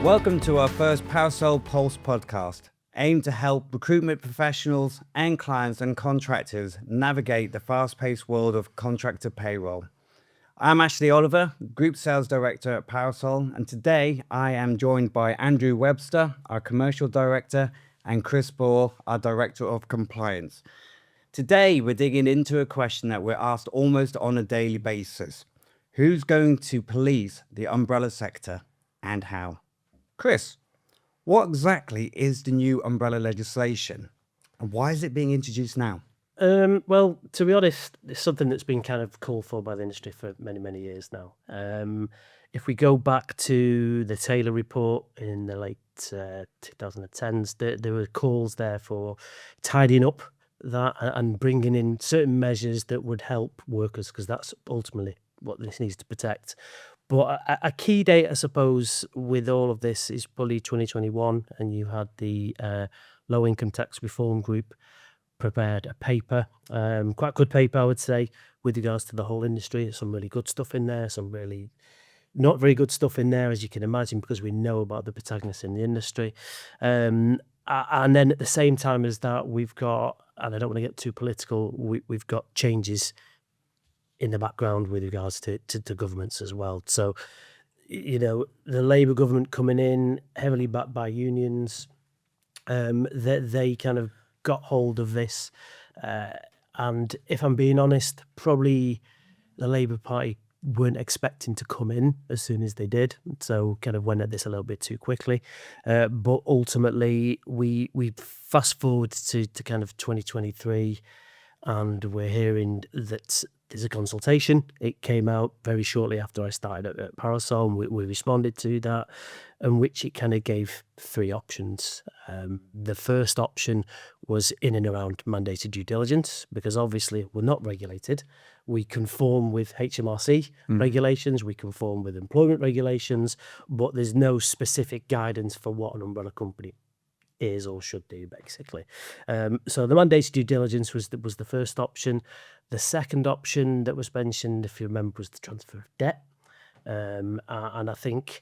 Welcome to our first Parasol Pulse podcast, aimed to help recruitment professionals and clients and contractors navigate the fast-paced world of contractor payroll. I'm Ashley Olliver, Group Sales Director at Parasol, and today I am joined by Andrew Webster, our Commercial Director, and Chris Bloor, our Director of Compliance. Today, we're digging into a question that we're asked almost on a daily basis. Who's going to police the umbrella sector and how? Chris, what exactly is the new umbrella legislation and why is it being introduced now? Well, to be honest, it's something that's been kind of called for by the industry for many, many years now. If we go back to the Taylor report in the late 2010s, there were calls there for tidying up that and bringing in certain measures that would help workers, because that's ultimately what this needs to protect. But a key date, I suppose, with all of this is probably 2021, and you had the Low Income Tax Reform Group prepared a paper, quite good paper, I would say, with regards to the whole industry. There's some really good stuff in there, some really not very good stuff in there, as you can imagine, because we know about the protagonists in the industry. And then at the same time as that, we've got, and I don't want to get too political, we've got changes in the background with regards to governments as well. So, you know, the Labour government coming in, heavily backed by unions, they kind of got hold of this, and if I'm being honest, probably the Labour Party weren't expecting to come in as soon as they did, so kind of went at this a little bit too quickly. But ultimately, we fast forward to kind of 2023, and we're hearing that there's a consultation. It came out very shortly after I started at Parasol, and we responded to that, in which it kind of gave three options. The first option was in and around mandated due diligence, because obviously we're not regulated. We conform with HMRC regulations, we conform with employment regulations, but there's no specific guidance for what an umbrella company is or should do, basically. So the mandated due diligence was the first option. The second option that was mentioned, if you remember, was the transfer of debt. And I think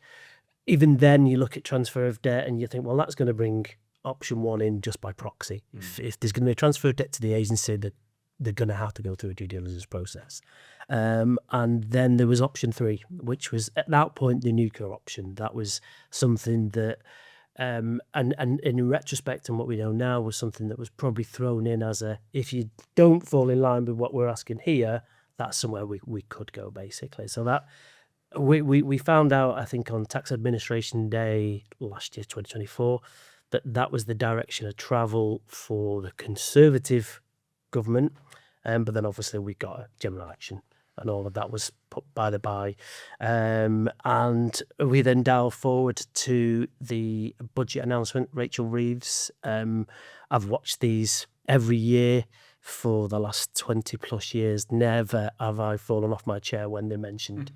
even then you look at transfer of debt and you think, well, that's going to bring option one in just by proxy. If there's going to be a transfer of debt to the agency, that they're going to have to go through a due diligence process. And then there was option three, which was at that point the nuclear option. That was something that and in retrospect, and what we know now, was something that was probably thrown in as a, if you don't fall in line with what we're asking here, that's somewhere we could go, basically. So that we found out, I think, on Tax Administration Day last year, 2024, that was the direction of travel for the Conservative government. But then obviously we got a general election, and all of that was put by the by. And we then dial forward to the budget announcement. Rachel Reeves, I've watched these every year for the last 20 plus years. Never have I fallen off my chair when they mentioned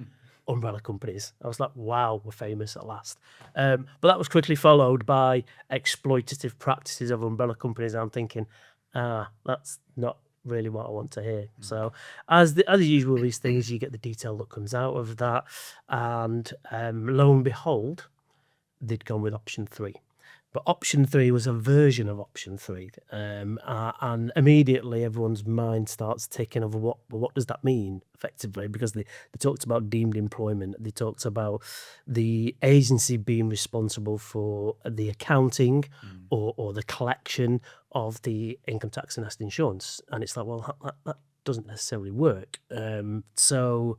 umbrella companies. I was like, wow, we're famous at last. But that was quickly followed by exploitative practices of umbrella companies. I'm thinking, that's not really what I want to hear. So as usual, these things, you get the detail that comes out of that, and lo and behold, they'd gone with option three. But option three was a version of option three, and immediately everyone's mind starts ticking over what does that mean effectively, because they talked about deemed employment, they talked about the agency being responsible for the accounting or the collection of the income tax and national insurance, and it's like, well, that doesn't necessarily work. So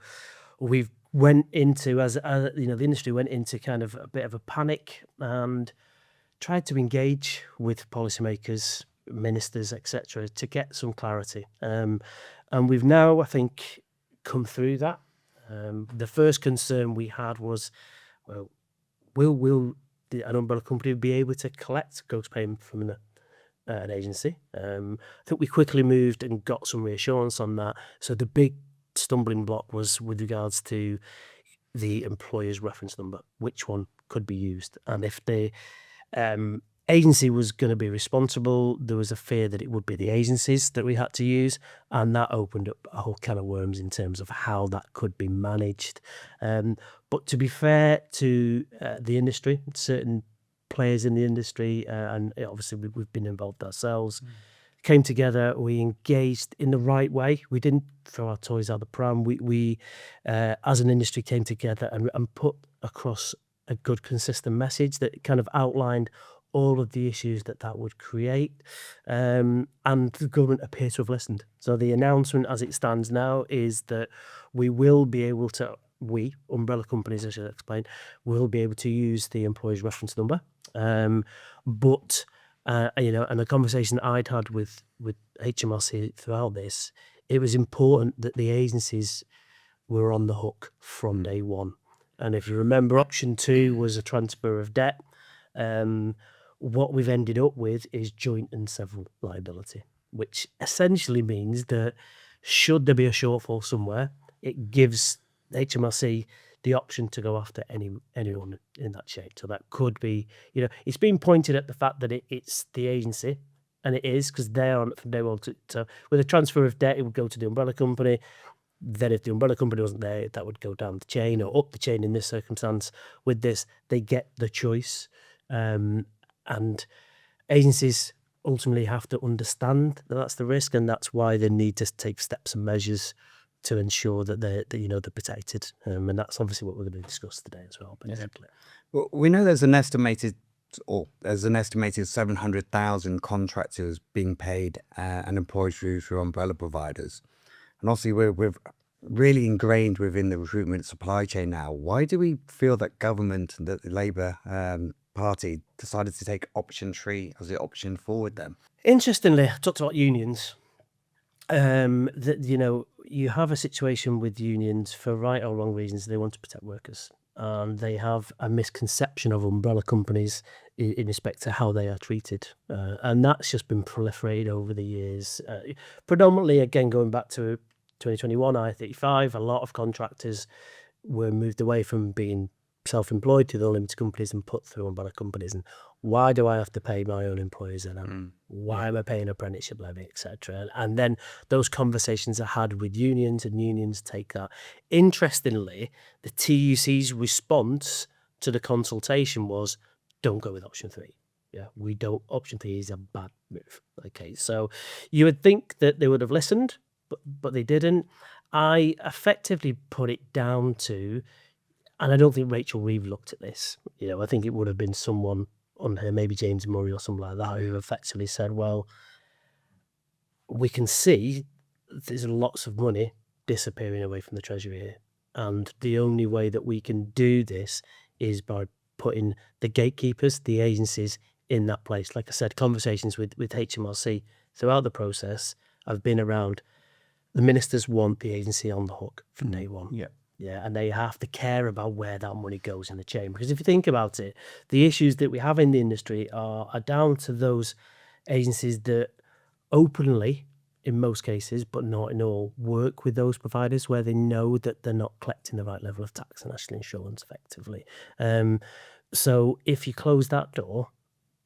we've went into, as you know, the industry went into kind of a bit of a panic and tried to engage with policymakers, ministers, etc., to get some clarity. And we've now, I think, come through that. The first concern we had was, well, will an umbrella company be able to collect gross payment from an agency? I think we quickly moved and got some reassurance on that. So the big stumbling block was with regards to the employer's reference number, which one could be used, and if they agency was going to be responsible. There was a fear that it would be the agencies that we had to use, and that opened up a whole can of worms in terms of how that could be managed. But to be fair to the industry, certain players in the industry, and obviously we've been involved ourselves, came together, we engaged in the right way. We didn't throw our toys out the pram. We as an industry, came together and put across a good, consistent message that kind of outlined all of the issues that would create. And the government appear to have listened. So the announcement as it stands now is that we will be able to, umbrella companies, I should explain, will be able to use the employee's reference number. But and the conversation I'd had with HMRC throughout this, it was important that the agencies were on the hook from day one. And if you remember, option 2 was a transfer of debt. What we've ended up with is joint and several liability, which essentially means that should there be a shortfall somewhere, it gives HMRC the option to go after anyone in that shape. So that could be, it's been pointed at the fact that it's the agency, and it is, because they're on it from day one. So with a transfer of debt, it would go to the umbrella company. Then if the umbrella company wasn't there, that would go down the chain or up the chain in this circumstance. With this, they get the choice. And agencies ultimately have to understand that that's the risk, and that's why they need to take steps and measures to ensure that they're protected. And that's obviously what we're going to discuss today as well, basically. Well, we know there's an estimated 700,000 contractors being paid and employed through umbrella providers. And obviously we're really ingrained within the recruitment supply chain now. Why do we feel that government and that the Labour Party decided to take option 3 as the option forward then? Interestingly, I talked about unions. That you have a situation with unions, for right or wrong reasons. They want to protect workers, and they have a misconception of umbrella companies in respect to how they are treated, and that's just been proliferated over the years. Predominantly, again, going back to 2021 I-35, a lot of contractors were moved away from being self-employed to the limited companies and put through umbrella companies. And why do I have to pay my own employees? And why am I paying apprenticeship levy, etc.? And then those conversations are had with unions, and unions take that. Interestingly, the TUC's response to the consultation was, don't go with option 3. Yeah, we don't. Option 3 is a bad move. Okay, so you would think that they would have listened, but they didn't. I effectively put it down to, and I don't think Rachel Reeve looked at this. I think it would have been someone on her, maybe James Murray or something like that, who effectively said, well, we can see there's lots of money disappearing away from the Treasury here. And the only way that we can do this is by putting the gatekeepers, the agencies, in that place. Like I said, conversations with HMRC throughout the process have been around, the ministers want the agency on the hook from day one. Yeah, and they have to care about where that money goes in the chain. Because if you think about it, the issues that we have in the industry are down to those agencies that openly, in most cases, but not in all, work with those providers where they know that they're not collecting the right level of tax and national insurance effectively. So if you close that door,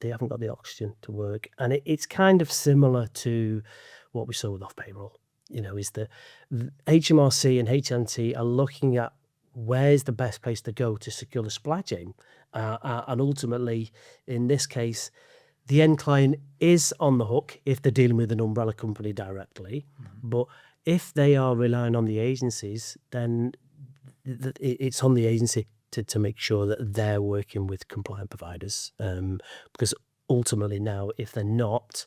they haven't got the oxygen to work. And it's kind of similar to what we saw with off-payroll. Is the HMRC and HNT are looking at where's the best place to go to secure the supply chain. And ultimately, in this case, the end client is on the hook if they're dealing with an umbrella company directly. But if they are relying on the agencies, then it's on the agency to make sure that they're working with compliant providers. Because ultimately now, if they're not,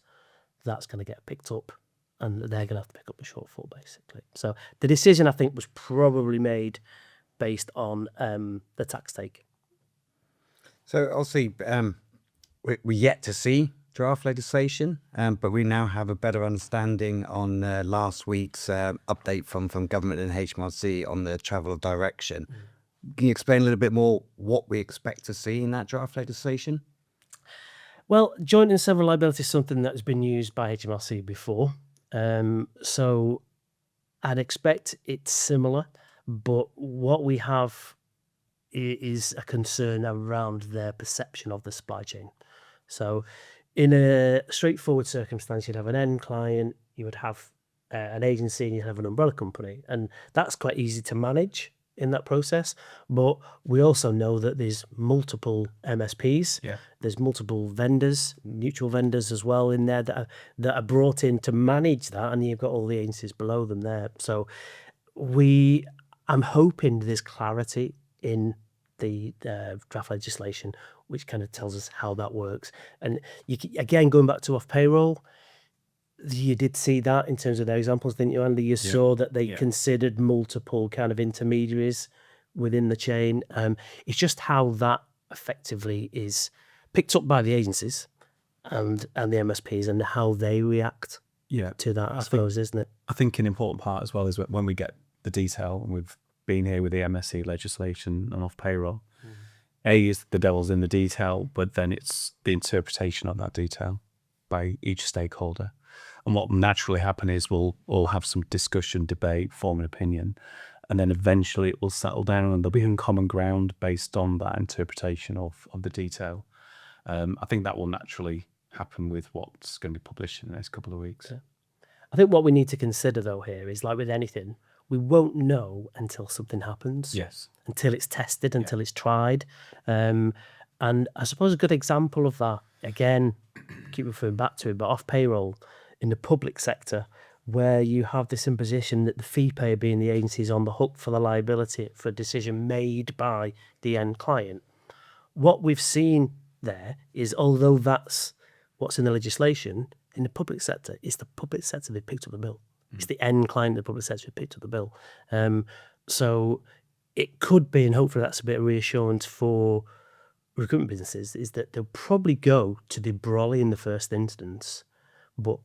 that's going to get picked up, and they're going to have to pick up the shortfall, basically. So the decision, I think, was probably made based on the tax take. So obviously, we're yet to see draft legislation, but we now have a better understanding on last week's update from government and HMRC on the travel direction. Can you explain a little bit more what we expect to see in that draft legislation? Well, joint and several liability is something that has been used by HMRC before. So I'd expect it's similar, but what we have is a concern around their perception of the supply chain. So in a straightforward circumstance, you'd have an end client, you would have an agency, and you'd have an umbrella company. And that's quite easy to manage in that process. But we also know that there's multiple MSPs, there's multiple vendors, mutual vendors as well in there that are brought in to manage that, and you've got all the agencies below them there. So I'm hoping there's clarity in the draft legislation, which kind of tells us how that works. And again, going back to off payroll, you did see that in terms of their examples, didn't you, Andy? You saw that they considered multiple kind of intermediaries within the chain. It's just how that effectively is picked up by the agencies and the MSPs and how they react to that, I suppose, isn't it? I think an important part as well is when we get the detail, and we've been here with the MSC legislation and off payroll, is the devil's in the detail, but then it's the interpretation of that detail by each stakeholder. And what will naturally happen is we'll all have some discussion, debate, form an opinion, and then eventually it will settle down and there'll be common ground based on that interpretation of the detail. I think that will naturally happen with what's going to be published in the next couple of weeks. I think what we need to consider, though, here is like with anything, we won't know until something happens. Yes. Until it's tested, until it's tried. And I suppose a good example of that, again, keep referring back to it, but off payroll in the public sector, where you have this imposition that the fee payer being the agency is on the hook for the liability for a decision made by the end client. What we've seen there is, although that's what's in the legislation, in the public sector, it's the public sector that picked up the bill. It's the end client of the public sector who picked up the bill. So it could be, and hopefully that's a bit of reassurance for recruitment businesses, is that they'll probably go to the umbrella in the first instance, but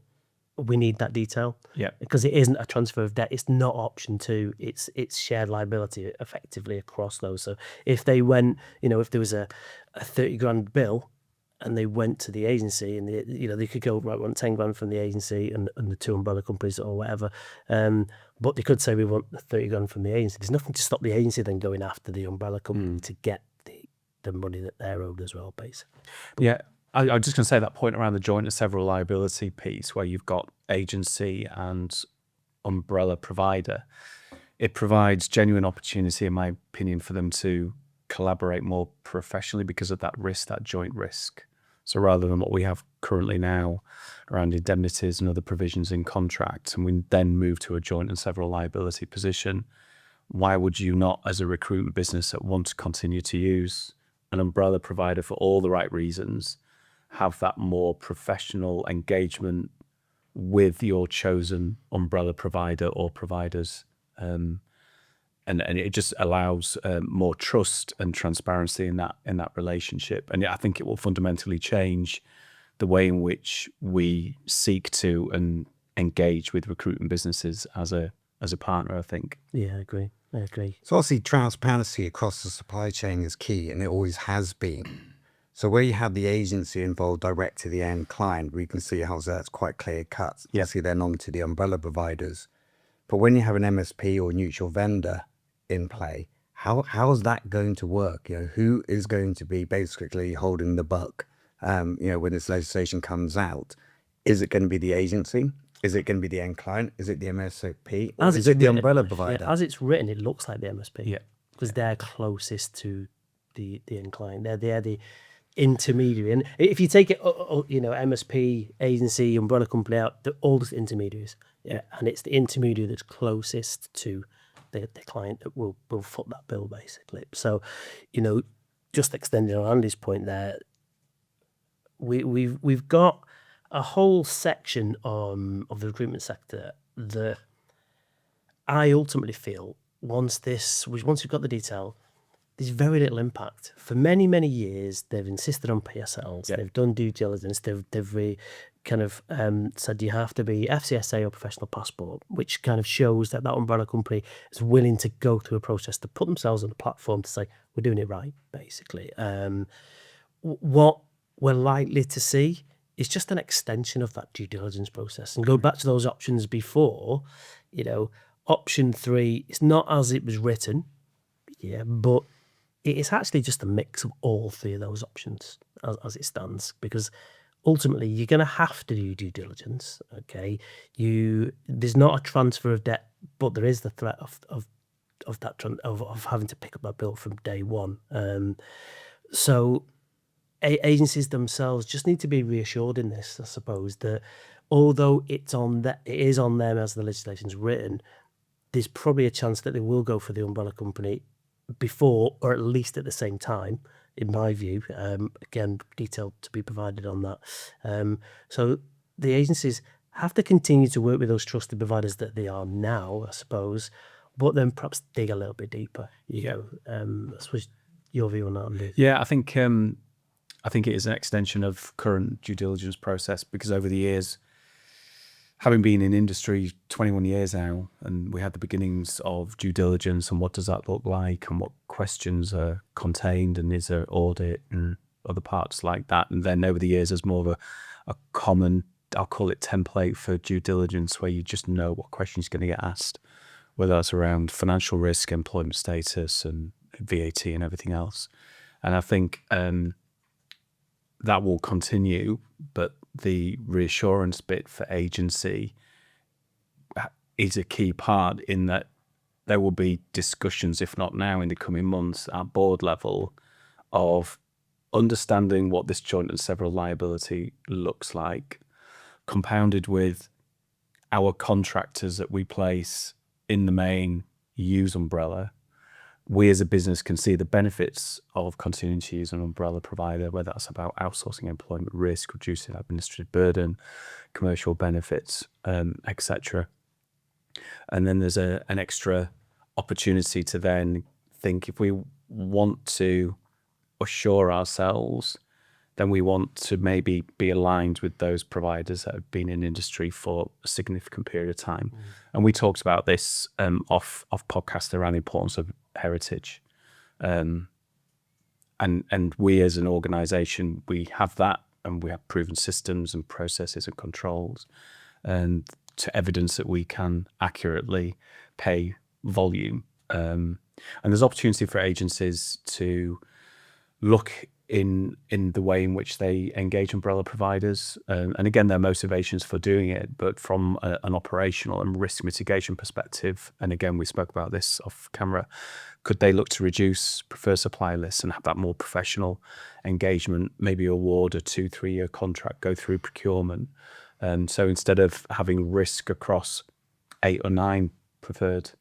we need that detail. Because it isn't a transfer of debt. It's not option 2. It's shared liability effectively across those. So if they went, if there was a 30 grand bill and they went to the agency and they could go, right, we want 10 grand from the agency and the 2 umbrella companies or whatever. But they could say we want 30 grand from the agency. There's nothing to stop the agency then going after the umbrella company to get the money that they're owed as well, basically. I was just going to say that point around the joint and several liability piece where you've got agency and umbrella provider. It provides genuine opportunity, in my opinion, for them to collaborate more professionally because of that risk, that joint risk. So rather than what we have currently now around indemnities and other provisions in contracts, and we then move to a joint and several liability position, why would you not, as a recruitment business that wants to continue to use an umbrella provider for all the right reasons, have that more professional engagement with your chosen umbrella provider or providers, and it just allows more trust and transparency in that relationship. And I think it will fundamentally change the way in which we seek to and engage with recruitment businesses as a partner, I think. Yeah, I agree. So obviously transparency across the supply chain is key, and it always has been. So where you have the agency involved direct to the end client, we can see how that's quite clear cut. Obviously then on to the umbrella providers. But when you have an MSP or neutral vendor in play, how is that going to work? Who is going to be basically holding the buck? When this legislation comes out, is it going to be the agency? Is it going to be the end client? Is it the MSP? Or is it the umbrella provider? Yeah, as it's written, it looks like the MSP. Because they're closest to the end client. They're the intermediary. And if you take it, MSP, agency, umbrella company out, they're all just intermediaries. And it's the intermediary that's closest to the client that will foot that bill, basically. So, just extending on Andy's point there, we've got a whole section of the recruitment sector that I ultimately feel once we've got the detail, there's very little impact. For many, many years, they've insisted on PSLs. They've done due diligence. They've kind of said you have to be FCSA or professional passport, which kind of shows that umbrella company is willing to go through a process to put themselves on the platform to say, we're doing it right, basically. What we're likely to see is just an extension of that due diligence process. And go back to those options before, option 3, it's not as it was written, but it is actually just a mix of all three of those options as it stands, because ultimately you're going to have to do due diligence. Okay, there's not a transfer of debt, but there is the threat of having to pick up that bill from day one. So agencies themselves just need to be reassured in this, I suppose, that although it is on them as the legislation's written, there's probably a chance that they will go for the umbrella company before, or at least at the same time, in my view. Again, detail to be provided on that. So the agencies have to continue to work with those trusted providers that they are now, I suppose, but then perhaps dig a little bit deeper. I suppose your view on that, Andy. Yeah, I think it is an extension of current due diligence process, because over the years, having been in industry 21 years now, and we had the beginnings of due diligence and what does that look like and what questions are contained and is there audit and other parts like that. And then over the years, there's more of a common, I'll call it template for due diligence, where you just know what questions you're going to get asked, whether that's around financial risk, employment status and VAT and everything else. And I think that will continue, but the reassurance bit for agency is a key part, in that there will be discussions, if not now, in the coming months at board level, of understanding what this joint and several liability looks like, compounded with our contractors that we place in the main use umbrella. We as a business can see the benefits of continuing to use an umbrella provider, whether that's about outsourcing employment risk, reducing administrative burden, commercial benefits, etc. And then there's an extra opportunity to then think, if we want to assure ourselves, then we want to maybe be aligned with those providers that have been in industry for a significant period of time. And we talked about this off podcast around the importance of heritage. And we as an organization, we have that, and we have proven systems and processes and controls, and to evidence that we can accurately pay volume. And there's opportunity for agencies to look in the way in which they engage umbrella providers, and again, their motivations for doing it, but from an operational and risk mitigation perspective. And again, we spoke about this off camera. Could they look to reduce preferred supply lists and have that more professional engagement, maybe award a 2-3 year contract, go through procurement? So instead of having risk across 8 or 9 preferred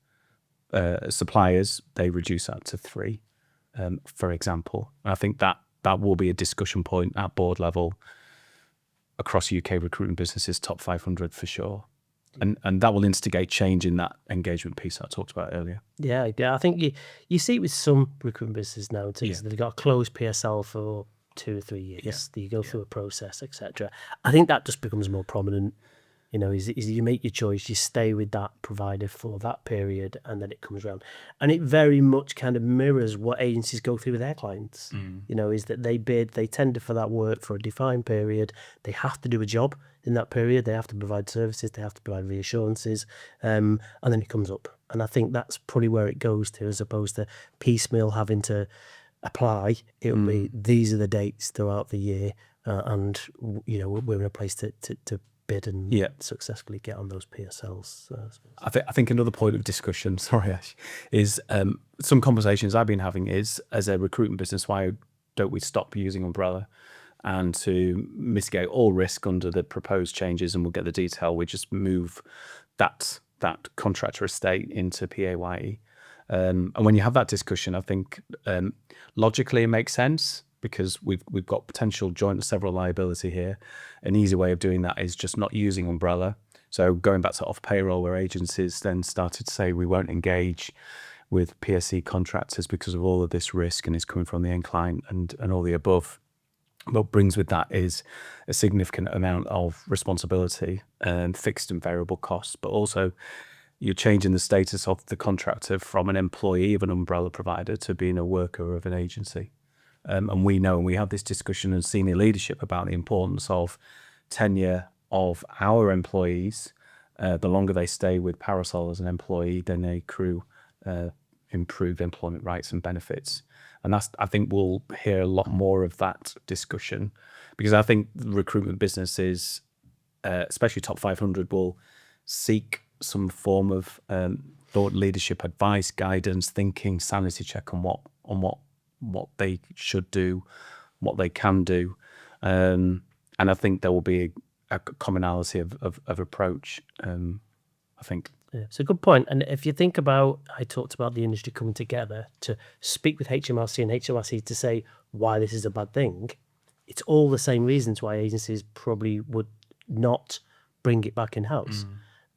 suppliers, they reduce that to 3, for example. And I think that will be a discussion point at board level across UK recruitment businesses, top 500 for sure. And that will instigate change in that engagement piece that I talked about earlier. Yeah. I think you see it with some recruitment businesses now, too. So they've got a closed PSL for 2 or 3 years. You go through a process, etc. I think that just becomes more prominent. Is you make your choice, you stay with that provider for that period, and then it comes around. And it very much kind of mirrors what agencies go through with their clients. Is that they bid, they tender for that work for a defined period. They have to do a job in that period. They have to provide services. They have to provide reassurances. And then it comes up. And I think that's probably where it goes to, as opposed to piecemeal having to apply. It'll be, these are the dates throughout the year. And, we're in a place to bid and successfully get on those PSLs. I think another point of discussion, sorry Ash, is some conversations I've been having is, as a recruitment business, why don't we stop using umbrella, and to mitigate all risk under the proposed changes, and we'll get the detail, we just move that contractor estate into PAYE. And when you have that discussion, I think logically it makes sense, because we've got potential joint and several liability here. An easy way of doing that is just not using umbrella. So going back to off payroll, where agencies then started to say we won't engage with PSC contractors because of all of this risk, and it's coming from the end client and all the above. What brings with that is a significant amount of responsibility and fixed and variable costs, but also you're changing the status of the contractor from an employee of an umbrella provider to being a worker of an agency. And we know, and we have this discussion in senior leadership about the importance of tenure of our employees. The longer they stay with Parasol as an employee, then they accrue improve employment rights and benefits. And I think we'll hear a lot more of that discussion, because I think the recruitment businesses, especially top 500, will seek some form of thought leadership, advice, guidance, thinking, sanity check on what they should do, what they can do. And I think there will be a commonality of approach, I think. Yeah, it's a good point. And if you think about, I talked about the industry coming together to speak with HMRC and HMRC to say why this is a bad thing. It's all the same reasons why agencies probably would not bring it back in house,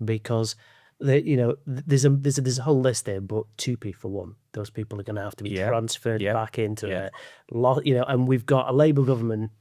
because there's a whole list there, but 2p for one. Those people are going to have to be transferred back into it. And we've got a Labour government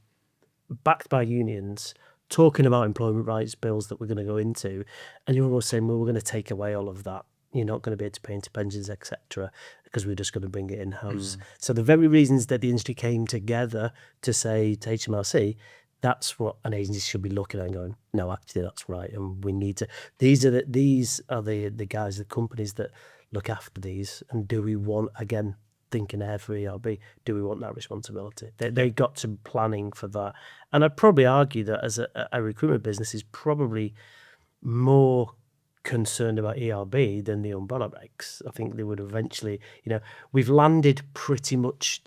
backed by unions talking about employment rights bills that we're going to go into, and you're almost saying, well, we're going to take away all of that. You're not going to be able to pay into pensions, etc., because we're just going to bring it in-house. So the very reasons that the industry came together to say to HMRC, that's what an agency should be looking at and going, no, actually, that's right, and we need to. These are the guys, the companies that look after these, and do we want, again, thinking ahead for ERB, do we want that responsibility? They got to planning for that. And I'd probably argue that as a recruitment business is probably more concerned about ERB than the umbrella regs. I think they would eventually, we've landed pretty much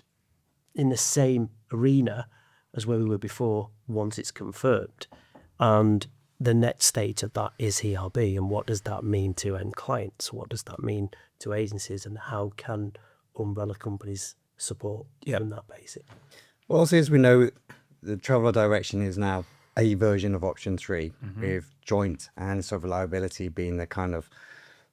in the same arena as where we were before once it's confirmed. And the next stage of that is ERB, and what does that mean to end clients? What does that mean to agencies, and how can umbrella companies support from that basic? Well, also, as we know, the travel direction is now a version of option 3, with joint and sovereign liability being the kind of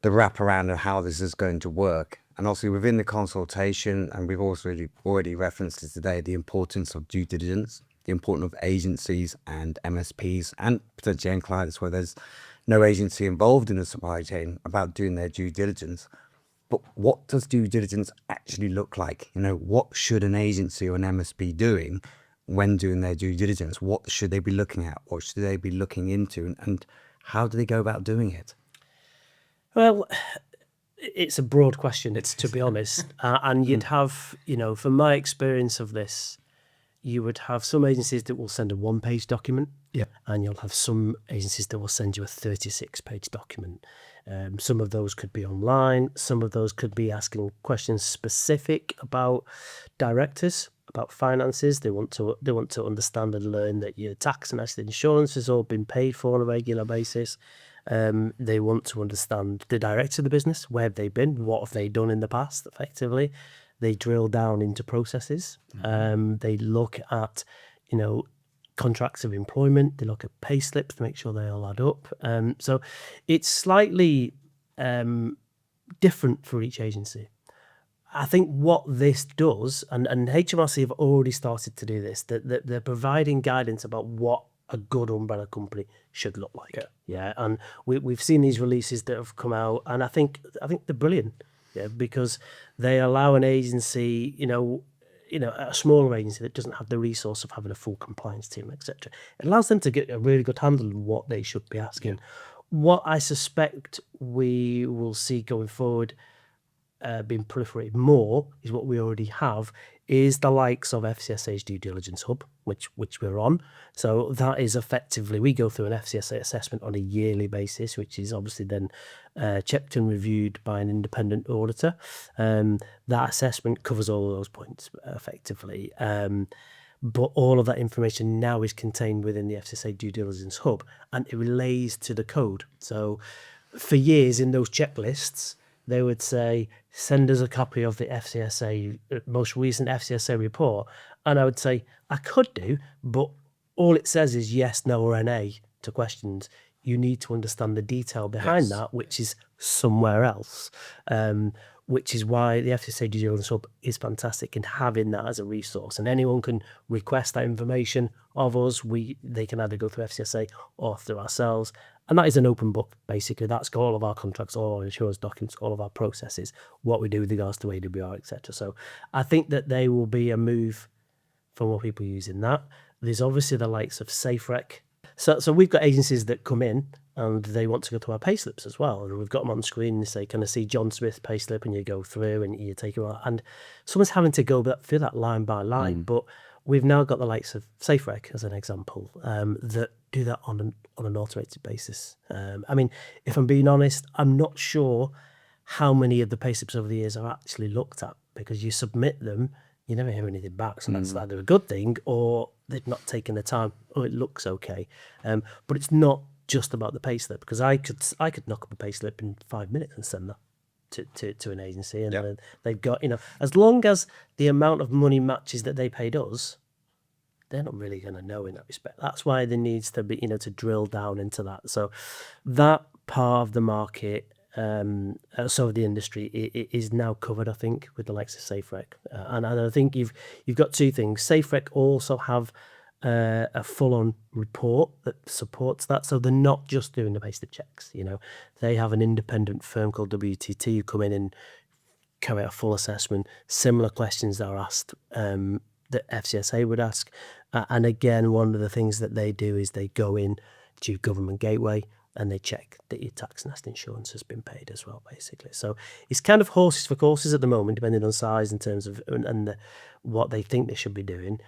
the wraparound of how this is going to work. And also within the consultation, and we've also already referenced it today, the importance of due diligence, the importance of agencies and MSPs and potentially end clients where there's no agency involved in the supply chain about doing their due diligence. But what does due diligence actually look like? What should an agency or an MSP doing when doing their due diligence? What should they be looking at? What should they be looking into? And how do they go about doing it? Well, it's a broad question, to be honest. And you'd have, from my experience of this, you would have some agencies that will send a 1-page document. Yeah. And you'll have some agencies that will send you a 36-page document. Some of those could be online. Some of those could be asking questions specific about directors, about finances. They want to understand and learn that your tax and national insurance has all been paid for on a regular basis. They want to understand the director of the business. Where have they been? What have they done in the past, effectively? They drill down into processes. They look at, contracts of employment. They look at pay slips to make sure they all add up. So it's slightly different for each agency. I think what this does, and HMRC have already started to do this, that they're providing guidance about what a good umbrella company should look like. Yeah, and we've seen these releases that have come out, and I think they're brilliant. Yeah, because they allow an agency, a smaller agency that doesn't have the resource of having a full compliance team, etc. It allows them to get a really good handle on what they should be asking. Yeah. What I suspect we will see going forward being proliferated more is what we already have, is the likes of FCSA's due diligence hub, which we're on. So that is effectively, we go through an FCSA assessment on a yearly basis, which is obviously then checked and reviewed by an independent auditor. That assessment covers all of those points effectively. But all of that information now is contained within the FCSA due diligence hub, and it relays to the code. So for years in those checklists, they would say, send us a copy of the FCSA, most recent FCSA report. And I would say, I could do, but all it says is yes, no, or NA to questions. You need to understand the detail behind that, which is somewhere else. Which is why the FCSA due diligence hub is fantastic in having that as a resource. And anyone can request that information of us. They can either go through FCSA or through ourselves. And that is an open book, basically. That's got all of our contracts, all our insurance documents, all of our processes, what we do with regards to AWR, etc. So I think that there will be a move for more people using that. There's obviously the likes of SafeRec. So we've got agencies that come in and they want to go through our payslips as well. And we've got them on the screen and say, can I see John Smith's payslip? And you go through and you take it out. And someone's having to go through that line by line. But we've now got the likes of SafeRec as an example that do that on an automated basis. I mean, if I'm being honest, I'm not sure how many of the payslips over the years are actually looked at, because you submit them, you never hear anything back. So that's either a good thing or they've not taken the time, or it looks okay. But it's not just about the payslip, because I could knock up a payslip in 5 minutes and send that to an agency, and then they've got, as long as the amount of money matches that they paid us, they're not really going to know in that respect. That's why there needs to be, to drill down into that. So that part of the market, so the industry, it is now covered, I think, with the likes of SafeRec. And I think you've got two things. SafeRec also have a full-on report that supports that. So they're not just doing the payslip checks. They have an independent firm called WTT who come in and carry out a full assessment. Similar questions that are asked that FCSA would ask. And again, one of the things that they do is they go in to Government Gateway and they check that your tax and national insurance has been paid as well, basically. So it's kind of horses for courses at the moment, depending on size in terms of what they think they should be doing.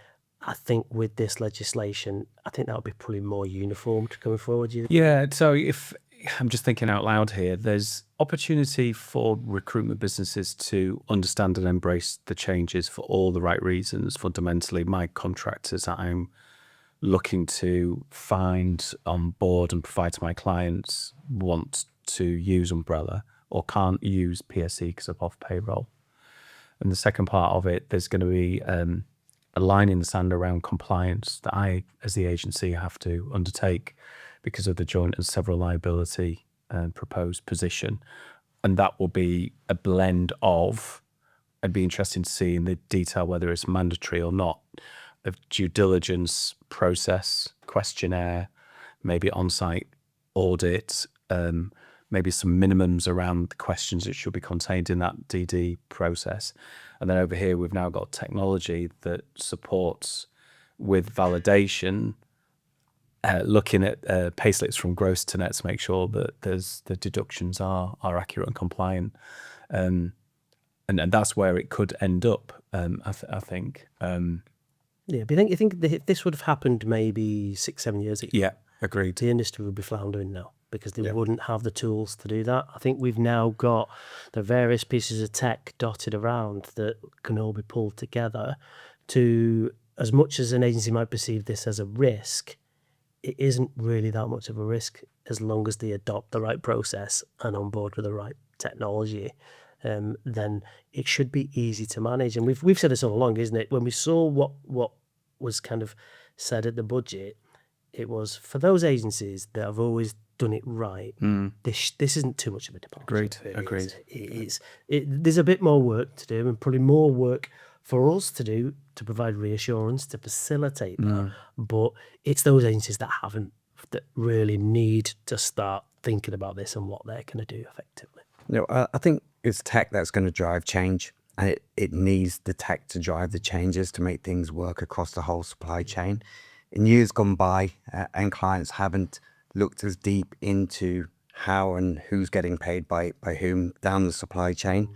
I think with this legislation, I think that would be probably more uniform coming forward. Yeah, so if I'm just thinking out loud here, there's opportunity for recruitment businesses to understand and embrace the changes for all the right reasons. Fundamentally, my contractors that I'm looking to find on board and provide to my clients want to use umbrella or can't use PSE because of off payroll. And the second part of it, there's going to be a line in the sand around compliance that I, as the agency, have to undertake because of the joint and several liability proposed position. And that will be a blend of, I'd be interested to see in the detail whether it's mandatory or not, of due diligence process, questionnaire, maybe on-site audit, maybe some minimums around the questions that should be contained in that DD process. And then over here, we've now got technology that supports with validation, looking at payslips from gross to net to make sure that the deductions are accurate and compliant. And that's where it could end up, I think. Yeah, but you think if this would have happened maybe 6-7 years ago, Yeah, agreed. the industry would be floundering now because they wouldn't have the tools to do that. I think we've now got the various pieces of tech dotted around that can all be pulled together to, as much as an agency might perceive this as a risk, it isn't really that much of a risk as long as they adopt the right process and on board with the right technology. Then it should be easy to manage. And we've said this all along, isn't it? When we saw what was kind of said at the budget, it was for those agencies that have always done it right. This isn't too much of a departure. Agreed. There's a bit more work to do, and probably more work for us to do to provide reassurance to facilitate that. But it's those agencies that haven't, that really need to start thinking about this and what they're going to do effectively. I think it's tech that's going to drive change, and it needs the tech to drive the changes to make things work across the whole supply chain. In years gone by, end clients haven't looked as deep into how and who's getting paid by whom down the supply chain.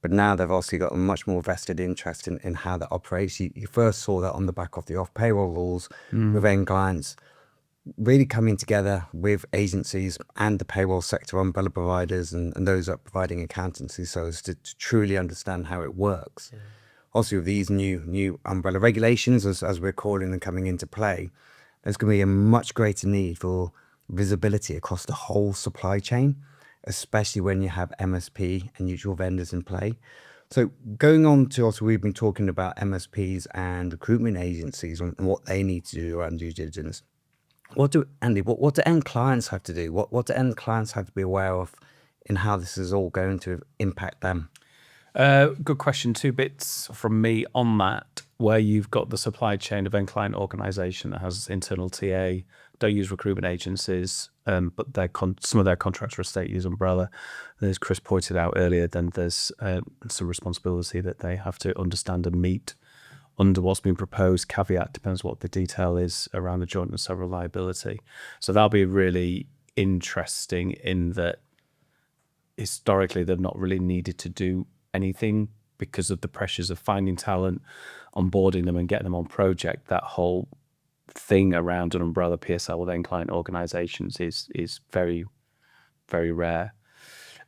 But now they've also got a much more vested interest in how that operates. You first saw that on the back of the off-payroll rules with end clients really coming together with agencies and the payroll sector umbrella providers and those that are providing accountancy so as to truly understand how it works. Yeah. Also, with these new umbrella regulations, as we're calling them, coming into play, there's going to be a much greater need for visibility across the whole supply chain, especially when you have MSP and mutual vendors in play. So going on to also, we've been talking about MSPs and recruitment agencies and what they need to do around due diligence. What do end clients have to do? What do end clients have to be aware of in how this is all going to impact them? Good question. 2 bits from me on that, where you've got the supply chain of end client organisation that has internal TA, don't use recruitment agencies, but some of their contracts are state use umbrella. As Chris pointed out earlier, then there's some responsibility that they have to understand and meet under what's been proposed. Caveat, depends what the detail is around the joint and several liability. So that'll be really interesting in that historically they've not really needed to do anything because of the pressures of finding talent, onboarding them and getting them on project. That whole thing around an umbrella PSL with end client organizations is very, very rare.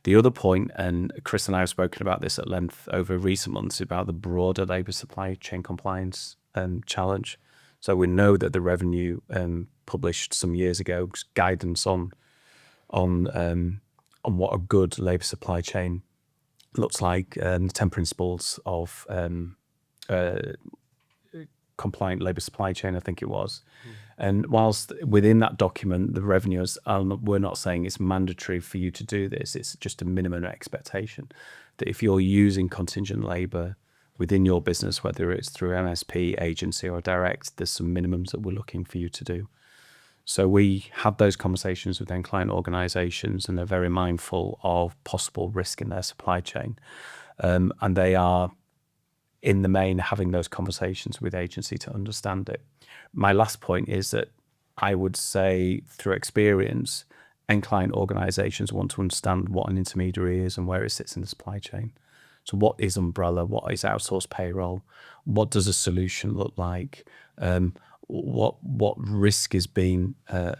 The other point, and Chris and I have spoken about this at length over recent months, about the broader labour supply chain compliance challenge. So we know that the Revenue published some years ago guidance on what a good labour supply chain looks like, the 10 principles of compliant labour supply chain, I think it was. And whilst within that document, the revenues, we're not saying it's mandatory for you to do this, it's just a minimum expectation that if you're using contingent labour within your business, whether it's through MSP, agency or direct, there's some minimums that we're looking for you to do. So we have those conversations with end client organisations, and they're very mindful of possible risk in their supply chain. And they are, in the main, having those conversations with agency to understand it. My last point is that I would say, through experience, end client organisations want to understand what an intermediary is and where it sits in the supply chain. So what is umbrella? What is outsourced payroll? What does a solution look like? What risk is being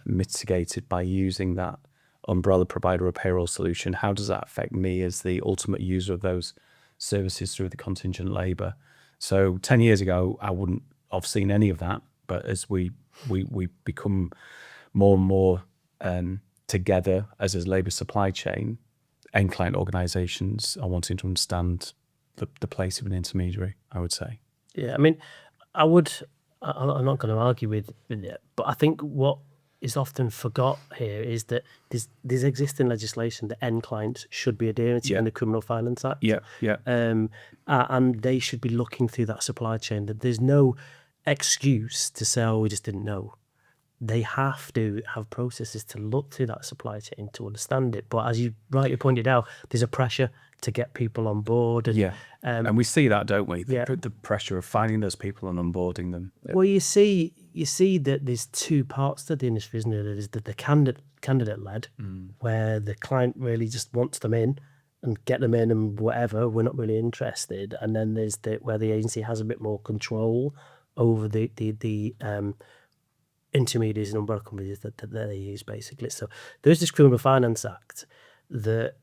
mitigated by using that umbrella provider or payroll solution? How does that affect me as the ultimate user of those services through the contingent labour? So 10 years ago, I wouldn't have seen any of that. But as we become more and more together as a labour supply chain, end client organisations are wanting to understand the place of an intermediary, I would say. Yeah, I mean, I'm not going to argue with it, but I think what is often forgot here is that there's existing legislation that end clients should be adhering to in the Criminal Finance Act. And they should be looking through that supply chain. That there's no excuse to say, oh, we just didn't know. They have to have processes to look through that supply chain to understand it. But as you rightly pointed out, there's a pressure to get people on board. And, and we see that, don't we? Yeah. The pressure of finding those people and onboarding them. Well, you see that there's two parts to the industry, isn't there? There's the candidate-led, where the client really just wants them in and get them in and whatever, we're not really interested. And then there's where the agency has a bit more control over the intermediaries and umbrella companies that they use, basically. So there's this Criminal Finance Act that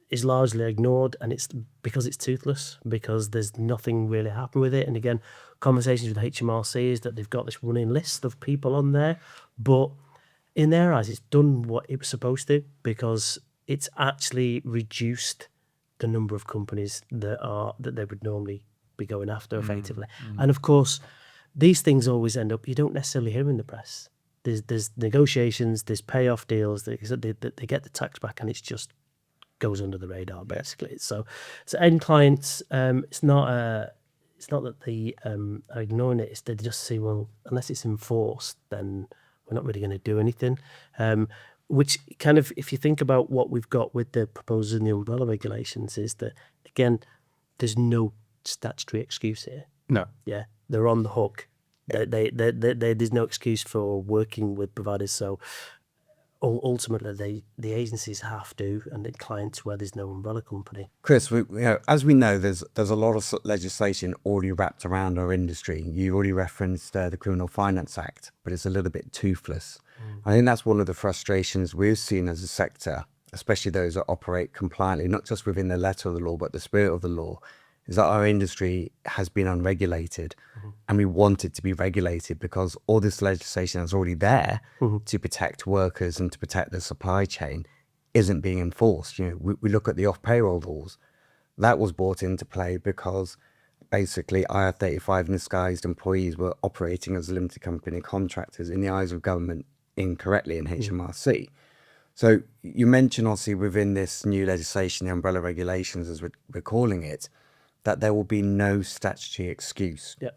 is largely ignored, and it's because it's toothless, because there's nothing really happened with it. And again, conversations with HMRC is that they've got this running list of people on there, but in their eyes, it's done what it was supposed to, because it's actually reduced the number of companies that they would normally be going after effectively. And of course, these things always end up, you don't necessarily hear in the press. There's negotiations, there's payoff deals, they get the tax back, and it's just goes under the radar, basically. So end clients, it's not that they are ignoring it, it's they just say, well, unless it's enforced, then we're not really going to do anything. Which kind of, if you think about what we've got with the proposals in the umbrella regulations, is that, again, there's no statutory excuse here. No. Yeah, they're on the hook. There's no excuse for working with providers. So ultimately, the agencies have to, and the clients where there's no umbrella company. Chris, as we know, there's a lot of legislation already wrapped around our industry. You already referenced the Criminal Finance Act, but it's a little bit toothless. I think that's one of the frustrations we've seen as a sector, especially those that operate compliantly, not just within the letter of the law, but the spirit of the law, is that our industry has been unregulated, and we want it to be regulated because all this legislation that's already there to protect workers and to protect the supply chain isn't being enforced. We look at the off-payroll laws. That was brought into play because basically IR35 disguised employees were operating as limited company contractors in the eyes of government incorrectly in HMRC. So you mentioned, obviously, within this new legislation, the umbrella regulations, as we're calling it, that there will be no statutory excuse. Yeah.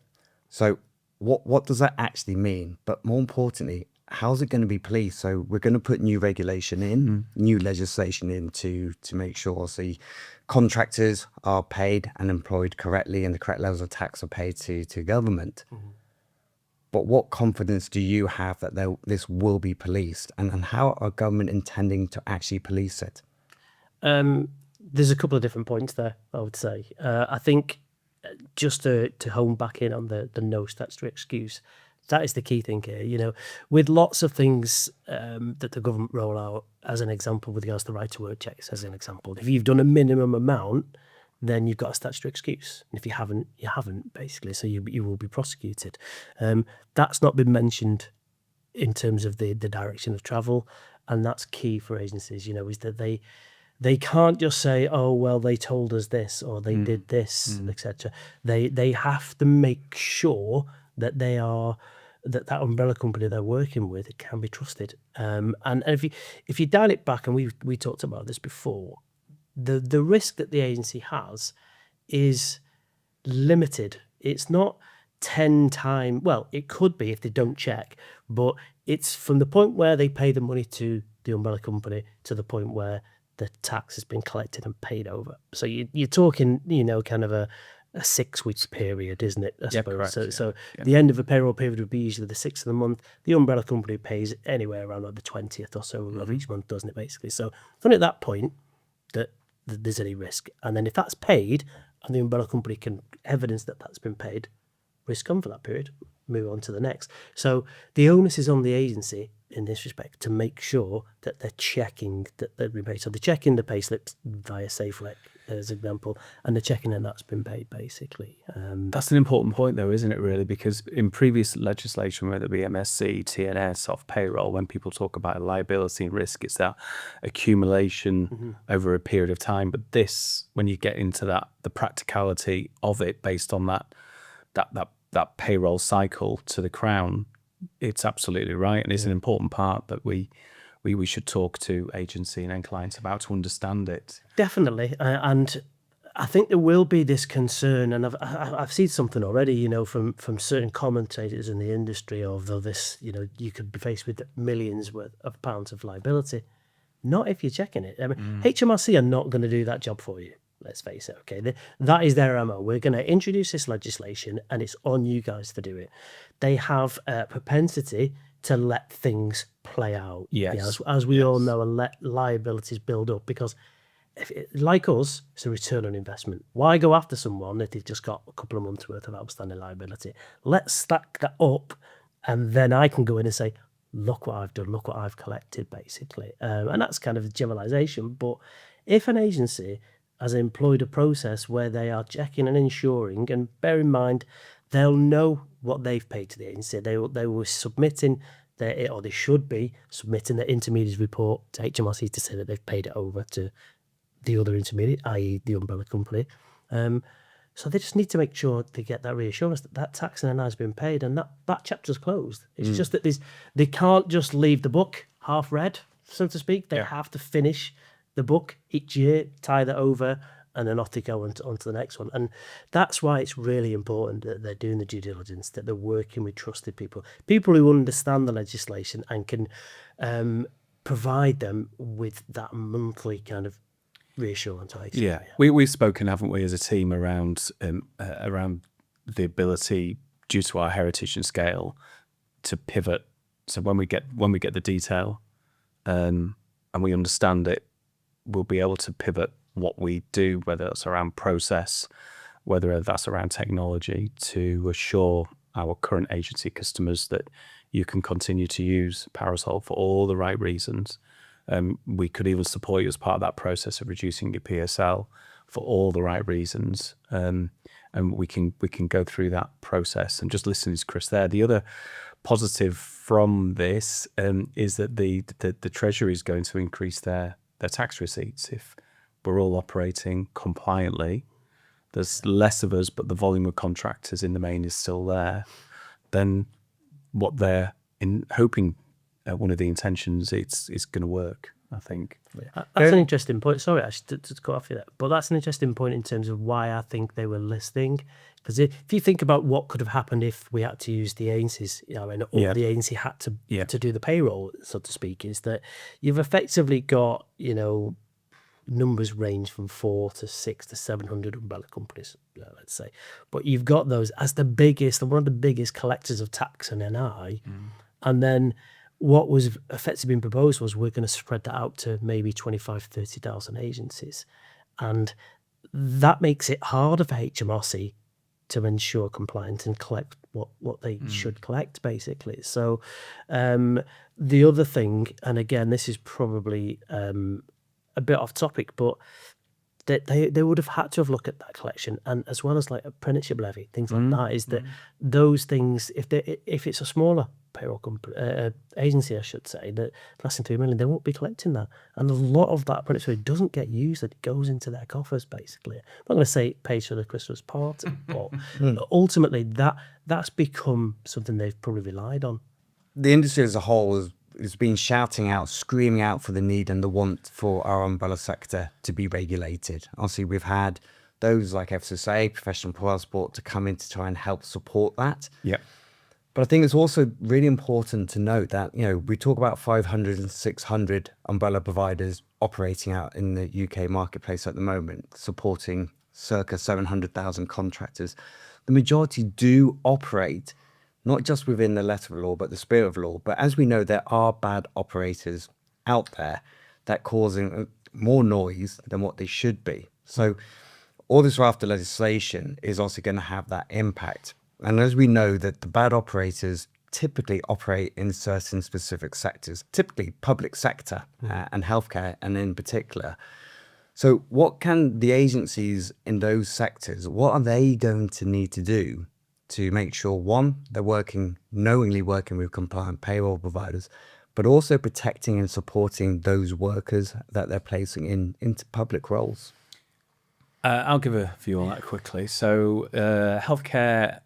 So what does that actually mean? But more importantly, how's it going to be policed? So we're going to put new regulation in, new legislation in to make sure, see, contractors are paid and employed correctly and the correct levels of tax are paid to government. But what confidence do you have that this will be policed, and how are government intending to actually police it? There's a couple of different points there, I would say. I think just to hone back in on the no statutory excuse, that is the key thing here. You know, with lots of things that the government roll out, as an example, with regards to the right to work checks, as an example, if you've done a minimum amount, then you've got a statutory excuse. And if you haven't, basically, so you will be prosecuted. That's not been mentioned in terms of the direction of travel, and that's key for agencies, you know, is that they can't just say, oh, well, they told us this or they did this, etc. They have to make sure that that umbrella company they're working with can be trusted. And if you dial it back, and we talked about this before, the risk that the agency has is limited. It's not 10 times, well, it could be if they don't check, but it's from the point where they pay the money to the umbrella company to the point where the tax has been collected and paid over. So you're talking, you know, kind of a 6 weeks period, isn't it? I suppose. Correct, So the end of a payroll period would be usually the 6th of the month. The umbrella company pays anywhere around like the 20th or so of each month, doesn't it, basically? So it's only at that point that there's any risk. And then if that's paid and the umbrella company can evidence that that's been paid, risk gone for that period, move on to the next. So the onus is on the agency in this respect to make sure that they're checking that they've been paid. So they're checking the pay slips via SafeLec, as an example, and they're checking that that's been paid, basically. That's an important point, though, isn't it, really? Because in previous legislation, whether it be MSC, TNS, off payroll, when people talk about liability and risk, it's that accumulation over a period of time. But this, when you get into that, the practicality of it based on that payroll cycle to the Crown, it's absolutely right, and it's an important part that we should talk to agency and end clients about to understand it. Definitely, and I think there will be this concern, and I've seen something already, you know, from certain commentators in the industry, although this, you know, you could be faced with millions worth of pounds of liability. Not if you're checking it. I mean, HMRC are not going to do that job for you. Let's face it, okay? That is their MO. We're going to introduce this legislation and it's on you guys to do it. They have a propensity to let things play out. Yes. As we all know, and let liabilities build up, because like us, it's a return on investment. Why go after someone if they've just got a couple of months worth of outstanding liability? Let's stack that up, and then I can go in and say, look what I've done, look what I've collected, basically. And that's kind of a generalization. But if an agency has employed a process where they are checking and ensuring, and bear in mind, they'll know what they've paid to the agency. They were submitting or they should be submitting the intermediate report to HMRC to say that they've paid it over to the other intermediate, i.e. the umbrella company. So they just need to make sure they get that reassurance that tax and NI has been paid, and that chapter's closed. It's just that they can't just leave the book half read, so to speak. They have to finish the book each year, tie that over, and then off they go onto the next one. And that's why it's really important that they're doing the due diligence, that they're working with trusted people who understand the legislation and can provide them with that monthly kind of reassurance. Yeah, we've spoken, haven't we, as a team around the ability, due to our heritage and scale, to pivot. So when we get the detail, and we understand it, we'll be able to pivot what we do, whether that's around process, whether that's around technology, to assure our current agency customers that you can continue to use Parasol for all the right reasons. We could even support you as part of that process of reducing your PSL for all the right reasons. And we can go through that process. And just listening to Chris there, the other positive from this is that the Treasury is going to increase their tax receipts. If we're all operating compliantly, there's less of us, but the volume of contractors in the main is still there, then what they're hoping, one of the intentions, it's going to work, I think. That's an interesting point. Sorry, to cut off you there, but that's an interesting point in terms of why I think they were listening. Because if you think about what could have happened if we had to use the agencies, you know, or the agency had to do the payroll, so to speak, is that you've effectively got, you know, numbers range from 4 to 6 to 700 umbrella companies, let's say. But you've got those as the biggest, one of the biggest collectors of tax and NI. And then what was effectively being proposed was we're going to spread that out to maybe 25, 30,000 agencies. And that makes it harder for HMRC to ensure compliance and collect what they should collect, basically. So the other thing, and again, this is probably a bit off topic, but they would have had to have looked at that collection, and as well as like apprenticeship levy, things like that, is that those things, if it's a smaller payroll company, agency, I should say, that less than 3 million, they won't be collecting that, and a lot of that apprenticeship doesn't get used. It goes into their coffers, basically. I'm not going to say it pays for the Christmas party, but ultimately that's become something they've probably relied on. The industry as a whole has been shouting out, screaming out for the need and the want for our umbrella sector to be regulated. Obviously, we've had those like FSSA, Professional Passport, to come in to try and help support that. Yeah. But I think it's also really important to note that, we talk about 500 and 600 umbrella providers operating out in the UK marketplace at the moment, supporting circa 700,000 contractors. The majority do operate not just within the letter of law, but the spirit of law. But as we know, there are bad operators out there that causing more noise than what they should be. So all this raft of legislation is also going to have that impact. And as we know that the bad operators typically operate in certain specific sectors, typically public sector and healthcare, and in particular. So what can the agencies in those sectors, what are they going to need to do to make sure, one, they're knowingly working with compliant payroll providers, but also protecting and supporting those workers that they're placing into public roles? I'll give a view on that quickly. So healthcare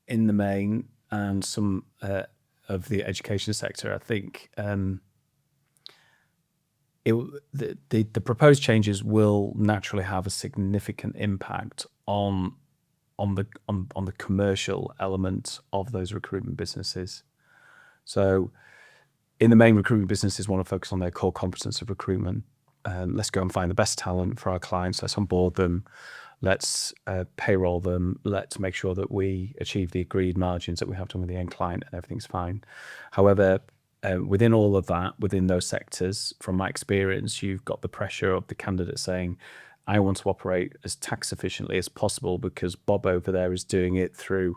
in the main and some of the education sector, I think the proposed changes will naturally have a significant impact on the commercial element of those recruitment businesses. So in the main, recruitment businesses want to focus on their core competence of recruitment. Let's go and find the best talent for our clients. Let's onboard them. Let's payroll them. Let's make sure that we achieve the agreed margins that we have done with the end client and everything's fine. However, within all of that, within those sectors, from my experience, you've got the pressure of the candidate saying, I want to operate as tax efficiently as possible because Bob over there is doing it through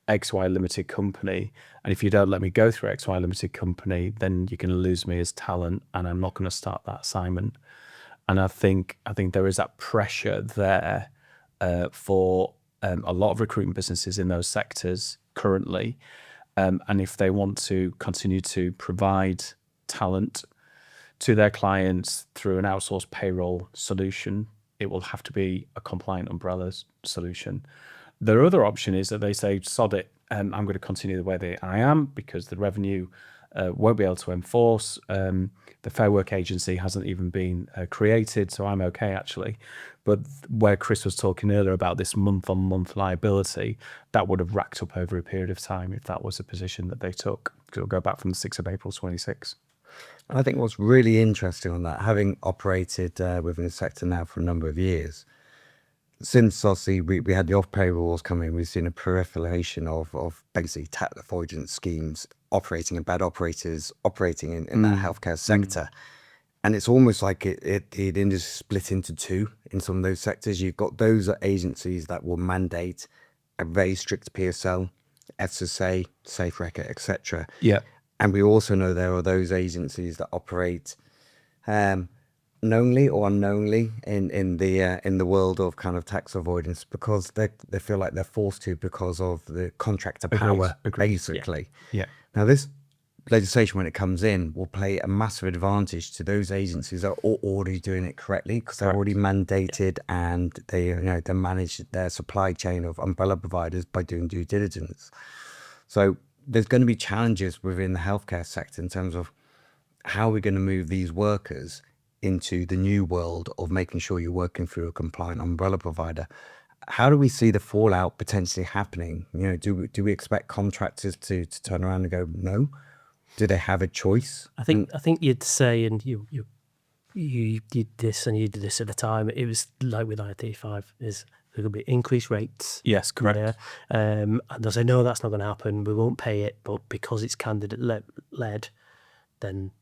XY Limited Company. And if you don't let me go through XY Limited Company, then you're going to lose me as talent and I'm not going to start that assignment. And I think there is that pressure there for a lot of recruitment businesses in those sectors currently. And if they want to continue to provide talent to their clients through an outsourced payroll solution, it will have to be a compliant umbrella solution. Their other option is that they say, sod it, I'm going to continue the way that I am because the revenue won't be able to enforce. The Fair Work Agency hasn't even been created, so I'm okay actually. But where Chris was talking earlier about this month-on-month liability, that would have racked up over a period of time if that was a position that they took. It'll go back from the 6th of April 26. I think what's really interesting on that, having operated within the sector now for a number of years, since obviously we had the off-pay rules come in, we've seen a proliferation of basically tax avoidance schemes operating and bad operators operating in that healthcare sector. And it's almost like the industry split into two in some of those sectors. You've got those agencies that will mandate a very strict PSL, FSSA, Safe Record, etc. Yeah. And we also know there are those agencies that operate knowingly or unknowingly in the world of kind of tax avoidance because they feel like they're forced to because of the contractor power, basically. Yeah. Now this legislation, when it comes in, will play a massive advantage to those agencies that are already doing it correctly because they're already mandated and they manage their supply chain of umbrella providers by doing due diligence. So there's going to be challenges within the healthcare sector in terms of how we're going to move these workers into the new world of making sure you're working through a compliant umbrella provider. How do we see the fallout potentially happening? Do we expect contractors to turn around and go, no? Do they have a choice? I think you'd say, and you you did this and you did this at the time. It was like with I-35, is there going to be increased rates. Yes, correct. Yeah. And they'll say, no, that's not going to happen. We won't pay it. But because it's candidate led, then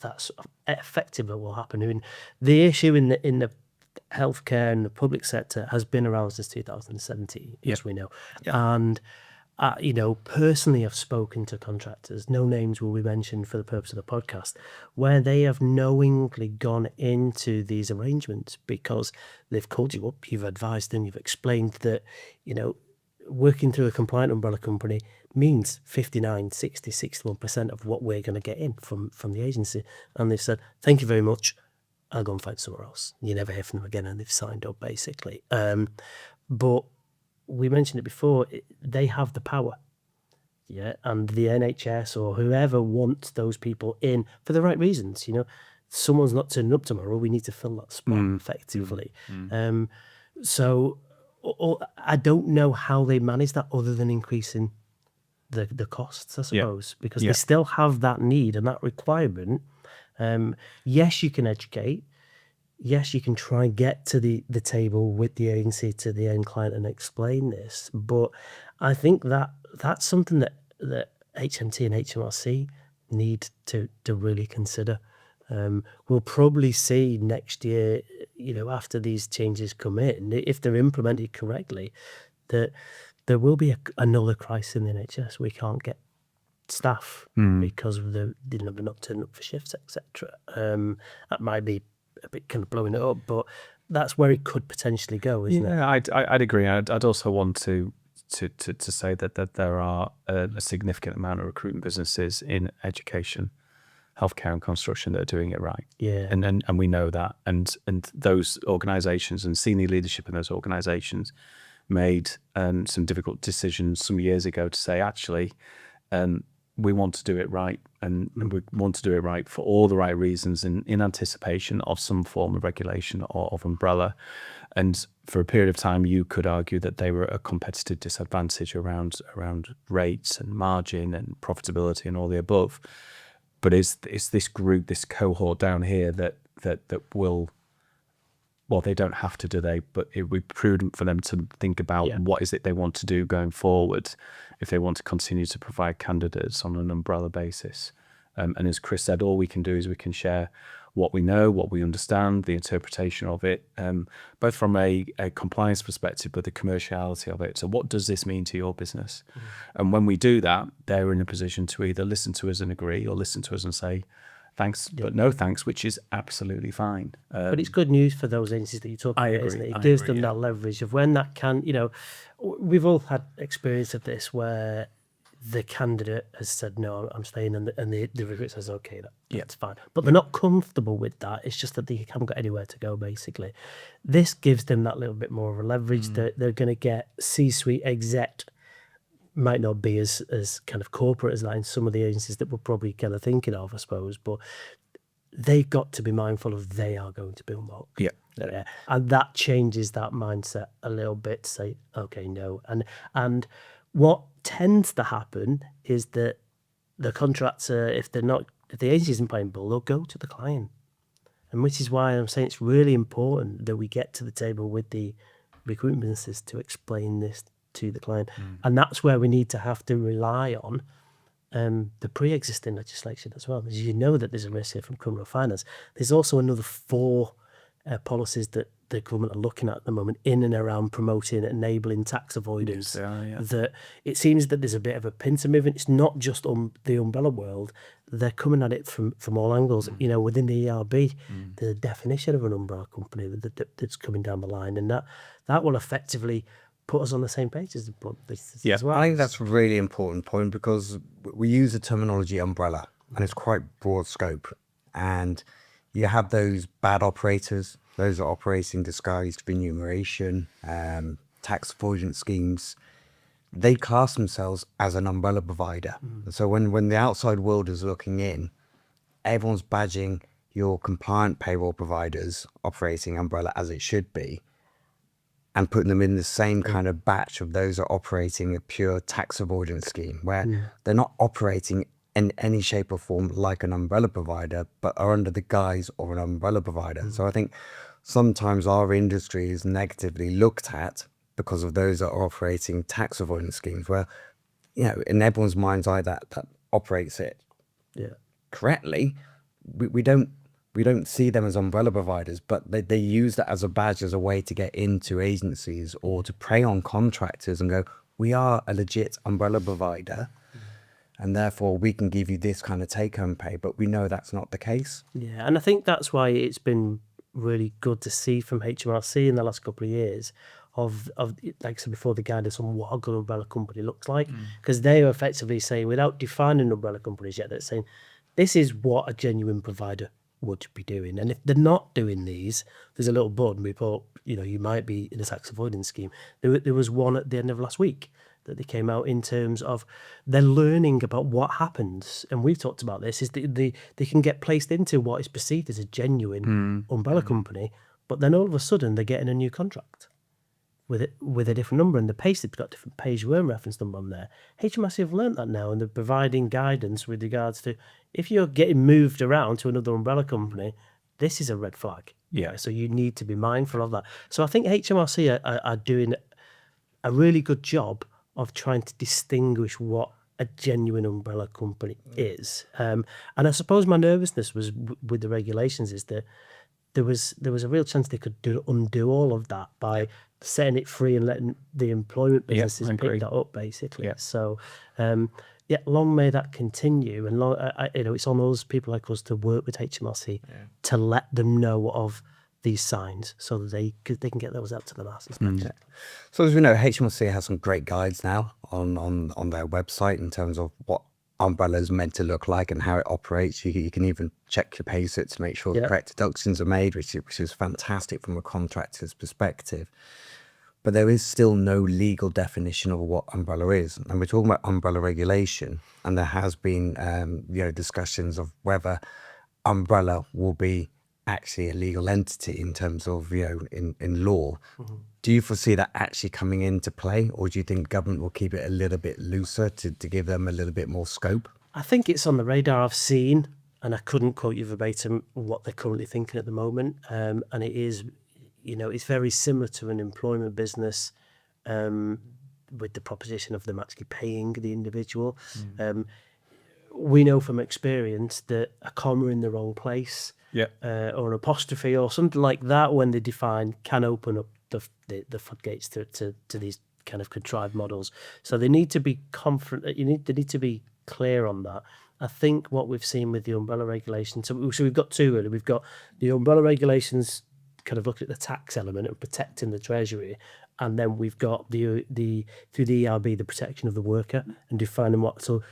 that's effectively what will happen. I mean, the issue in the healthcare and the public sector has been around since 2017, as we know. And personally, I've spoken to contractors, no names will be mentioned for the purpose of the podcast, where they have knowingly gone into these arrangements because they've called you up, you've advised them, you've explained that, working through a compliant umbrella company means 59, 60, 61% of what we're going to get in from the agency. And they've said, thank you very much, I'll go and find somewhere else. You never hear from them again, and they've signed up, basically. But we mentioned it before, they have the power. Yeah, and the NHS or whoever wants those people in for the right reasons. Someone's not turning up tomorrow, we need to fill that spot effectively. So I don't know how they manage that other than increasing the costs, I suppose, because they still have that need and that requirement. Yes, you can educate. Yes, you can try and get to the table with the agency, to the end client, and explain this. But I think that's something that HMT and HMRC need to really consider. We'll probably see next year, after these changes come in, if they're implemented correctly, that there will be another crisis in the NHS. We can't get staff because of they're not turning up for shifts, etc. That might be a bit kind of blowing it up, but that's where it could potentially go, isn't it? Yeah, I'd agree. I'd also want to say that there are a significant amount of recruitment businesses in education, healthcare, and construction that are doing it right. Yeah, and we know that, and those organisations and senior leadership in those organisations made some difficult decisions some years ago to say, actually, we want to do it right, and we want to do it right for all the right reasons, in anticipation of some form of regulation or of umbrella. And for a period of time, you could argue that they were at a competitive disadvantage around rates and margin and profitability and all the above. But is this group, this cohort down here that will, well, they don't have to, do they? But it would be prudent for them to think about what is it they want to do going forward if they want to continue to provide candidates on an umbrella basis. And as Chris said, all we can do is we can share what we know, what we understand, the interpretation of it, both from a compliance perspective, but the commerciality of it. So what does this mean to your business? And when we do that, they're in a position to either listen to us and agree, or listen to us and say, thanks, but no thanks, which is absolutely fine. But it's good news for those agencies that you talk about, isn't it? It gives them that leverage of when that can, we've all had experience of this where the candidate has said, no, I'm staying, and the recruiter says, okay, that's fine. But they're not comfortable with that. It's just that they haven't got anywhere to go, basically. This gives them that little bit more of a leverage that they're going to get C-suite exec. Might not be as kind of corporate as that in some of the agencies that we're probably kind of thinking of, I suppose, but they've got to be mindful of they are going to be unlocked. Yeah. And that changes that mindset a little bit to say, okay, no. And what tends to happen is that the contractor, if the agency isn't playing ball, they'll go to the client. And which is why I'm saying it's really important that we get to the table with the recruitment businesses to explain this to the client. And that's where we need to have to rely on the pre-existing legislation as well. As you know that there's a risk here from criminal finance. There's also another 4 policies that the government are looking at the moment in and around promoting and enabling tax avoidance. Yes, that it seems that there's a bit of a pincer movement. It's not just the umbrella world. They're coming at it from all angles. Within the ERB, the definition of an umbrella company that's coming down the line, and that will effectively put us on the same page as as well. I think that's a really important point, because we use the terminology umbrella and it's quite broad scope. And you have those bad operators, those are operating disguised remuneration, tax avoidance schemes. They class themselves as an umbrella provider. So when the outside world is looking in, everyone's badging your compliant payroll providers operating umbrella as it should be, and putting them in the same kind of batch of those that are operating a pure tax avoidance scheme, where they're not operating in any shape or form like an umbrella provider, but are under the guise of an umbrella provider. So I think sometimes our industry is negatively looked at because of those that are operating tax avoidance schemes, where, in everyone's mind's eye that operates it Yeah. correctly, we don't see them as umbrella providers, but they use that as a badge, as a way to get into agencies or to prey on contractors and go, we are a legit umbrella provider, and therefore we can give you this kind of take-home pay, but we know that's not the case. Yeah, and I think that's why it's been really good to see from HMRC in the last couple of years of like I said before, the guidance on what a good umbrella company looks like, because they are effectively saying, without defining umbrella companies yet, they're saying this is what a genuine provider would be doing, and if they're not doing these, there's a little button report. You might be in a tax avoidance scheme. There was one at the end of last week that they came out in terms of they're learning about what happens, and we've talked about this, is they can get placed into what is perceived as a genuine umbrella company, but then all of a sudden they're getting a new contract with a different number, and the payslip's got a different page worm reference number on there. HMRC have learnt that now, and they're providing guidance with regards to if you're getting moved around to another umbrella company, this is a red flag. Yeah. So you need to be mindful of that. So I think HMRC are doing a really good job of trying to distinguish what a genuine umbrella company is. And I suppose my nervousness was with the regulations is that there was a real chance they could undo all of that by setting it free and letting the employment businesses pick that up, basically. Yeah. So, long may that continue. And it's on us, people like us, to work with HMRC to let them know of these signs so that they can get those out to the masses. So as we know, HMRC has some great guides now on their website in terms of what umbrella is meant to look like and how it operates. You can even check your pay slips to make sure the correct deductions are made, which is fantastic from a contractor's perspective. But there is still no legal definition of what umbrella is. And we're talking about umbrella regulation, and there has been discussions of whether umbrella will be actually a legal entity in terms of in law. Do you foresee that actually coming into play, or do you think government will keep it a little bit looser to give them a little bit more scope? I think it's on the radar. I've seen, and I couldn't quote you verbatim what they're currently thinking at the moment, and it is, it's very similar to an employment business, with the proposition of them actually paying the individual. We know from experience that a comma in the wrong place, or an apostrophe or something like that, when they define, can open up the floodgates to these kind of contrived models. So they need to be they need to be clear on that. I think what we've seen with the umbrella regulations, so we've got two really. We've got the umbrella regulations kind of looking at the tax element and protecting the treasury, and then we've got the through the ERB, the protection of the worker and defining what. So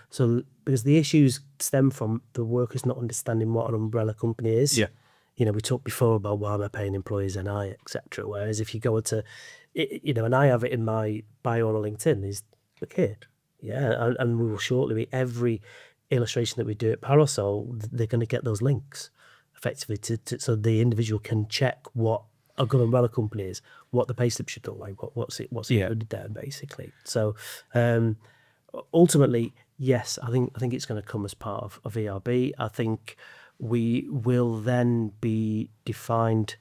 because the issues stem from the workers not understanding what an umbrella company is. Yeah. We talked before about why am I paying employees NI, etc. Whereas if you go to, and I have it in my bio on LinkedIn, is look here, and we will shortly be every illustration that we do at Parasol, they're going to get those links effectively so the individual can check what a good umbrella company is, what the payslip should look like, what's included there, basically. So ultimately, yes, I think it's going to come as part of ERB. I think we will then be defined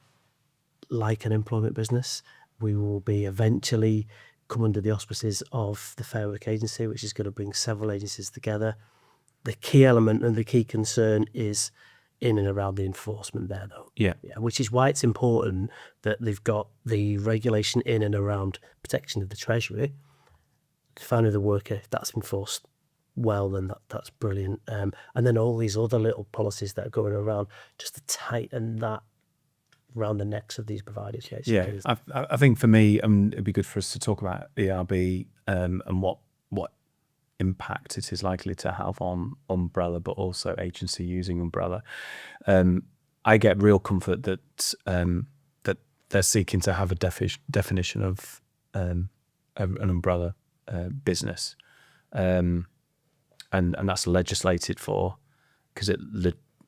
like an employment business. We will be eventually come under the auspices of the Fair Work Agency, which is going to bring several agencies together. The key element and the key concern is in and around the enforcement there, though. Yeah, which is why it's important that they've got the regulation in and around protection of the treasury, defining the worker. If that's enforced well, then that's brilliant. And then all these other little policies that are going around just to tighten that around the necks of these providers. Yeah, I think for me, it'd be good for us to talk about ERB and what impact it is likely to have on umbrella, but also agency using umbrella. I get real comfort that that they're seeking to have a definition of an umbrella business, and that's legislated for, because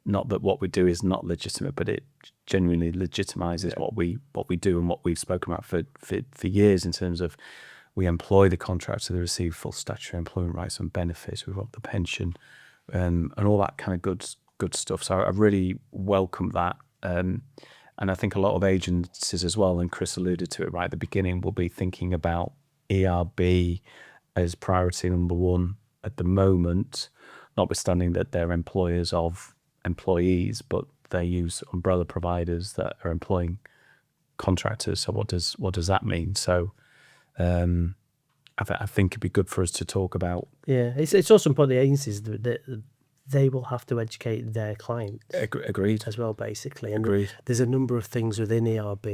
not that what we do is not legitimate, but it genuinely legitimizes what we do and what we've spoken about for years in terms of we employ the contractor, they receive full statutory employment rights and benefits, we've got the pension, and all that kind of good stuff. So I really welcome that. And I think a lot of agencies as well, and Chris alluded to it right at the beginning, will be thinking about ERB as priority number one at the moment, notwithstanding that they're employers of employees, but they use umbrella providers that are employing contractors. So what does that mean? So I think it'd be good for us to talk about. Yeah, it's also important the agencies that they will have to educate their clients. Agreed. As well, basically. And Agreed. there's a number of things within ERB,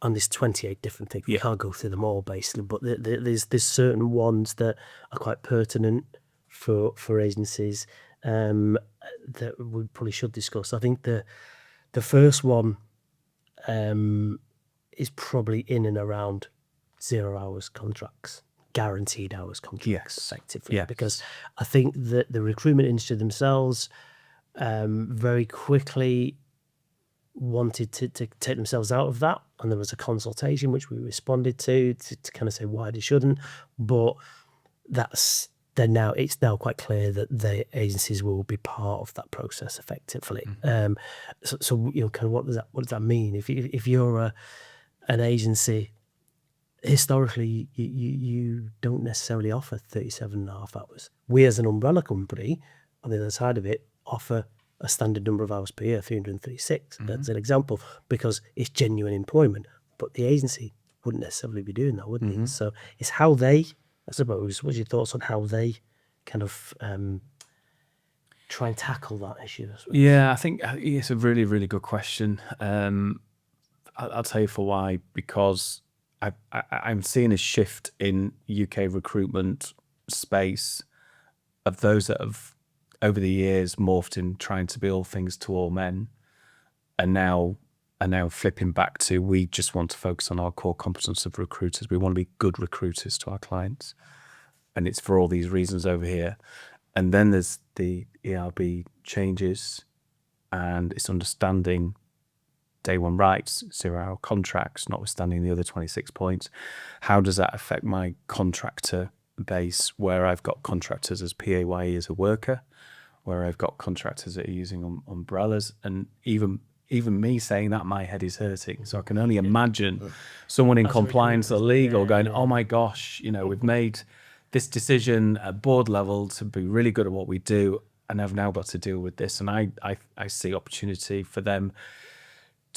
and there's 28 different things. We can't go through them all, basically, but there's certain ones that are quite pertinent for agencies that we probably should discuss. I think the first one is probably in and around 0 hours contracts. Guaranteed hours contracts, effectively, because I think that the recruitment industry themselves very quickly wanted to take themselves out of that, and there was a consultation which we responded to kind of say why they shouldn't, but it's now quite clear that the agencies will be part of that process effectively. So kind of what does that mean if you're an agency? Historically, you don't necessarily offer 37.5 hours. We, as an umbrella company, on the other side of it, offer a standard number of hours per year, 336. That's an example, because it's genuine employment. But the agency wouldn't necessarily be doing that, wouldn't it? So it's how they, I suppose, what's your thoughts on how they kind of try and tackle that issue? Yeah, I think it's a really, really good question. I'll tell you for why, because I'm seeing a shift in UK recruitment space of those that have, over the years, morphed in trying to be all things to all men, and now flipping back to, we just want to focus on our core competence of recruiters. We want to be good recruiters to our clients, and it's for all these reasons over here. And then there's the ERB changes, and it's understanding day one rights, 0 hour contracts, notwithstanding the other 26 points. How does that affect my contractor base, where I've got contractors as PAYE as a worker, where I've got contractors that are using umbrellas, and even me saying that, my head is hurting. So I can only imagine someone in compliance or legal going, oh my gosh, we've made this decision at board level to be really good at what we do, and I've now got to deal with this. And I see opportunity for them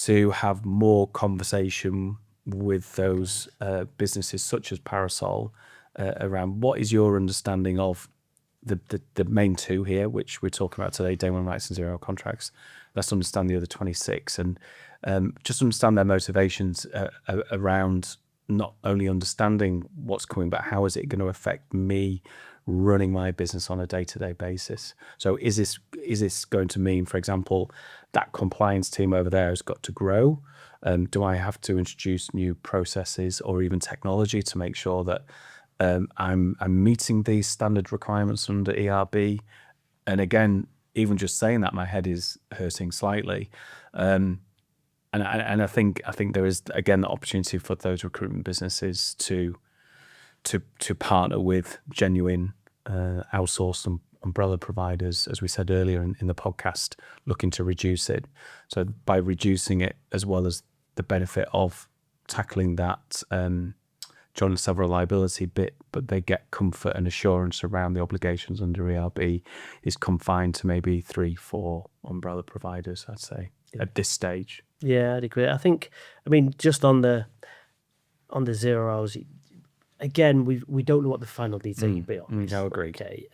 to have more conversation with those businesses such as Parasol around what is your understanding of the main two here, which we're talking about today, day one rights and 0 hour contracts. Let's understand the other 26, and just understand their motivations around not only understanding what's coming, but how is it going to affect me running my business on a day-to-day basis. So is this going to mean, for example, that compliance team over there has got to grow? Do I have to introduce new processes or even technology to make sure that I'm meeting these standard requirements under ERB? And again, even just saying that, my head is hurting slightly. And I think there is, again, the opportunity for those recruitment businesses to partner with genuine outsourced umbrella providers, as we said earlier in the podcast, looking to reduce it. So by reducing it, as well as the benefit of tackling that joint and several liability bit, but they get comfort and assurance around the obligations under ERB, is confined to maybe 3-4 umbrella providers, I'd say, at this stage. Yeah, I'd agree. I mean, just on the 0 hours, again, we don't know what the final detail will be on. No, agreed. Okay.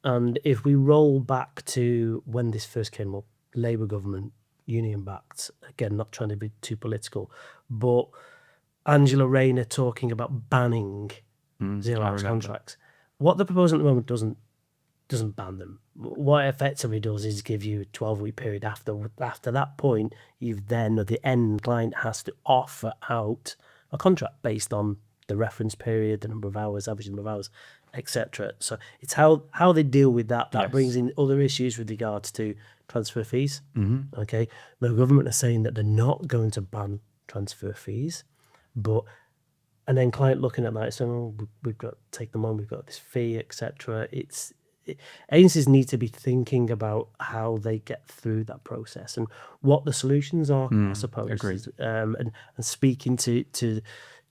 And if we roll back to when this first came up, Labour government, union-backed, again, not trying to be too political, but Angela Rayner talking about banning 0 hours contracts. What they're proposing at the moment doesn't ban them. What it effectively does is give you a 12-week period. After that point, the end client has to offer out a contract based on the reference period, the number of hours, average number of hours, etc. So it's how they deal with that. That brings in other issues with regards to transfer fees. Okay, the government are saying that they're not going to ban transfer fees, but an end client looking at that saying, "Oh, we've got to take them on. We've got this fee, etc." It's agencies need to be thinking about how they get through that process and what the solutions are, I suppose. agreed. And speaking to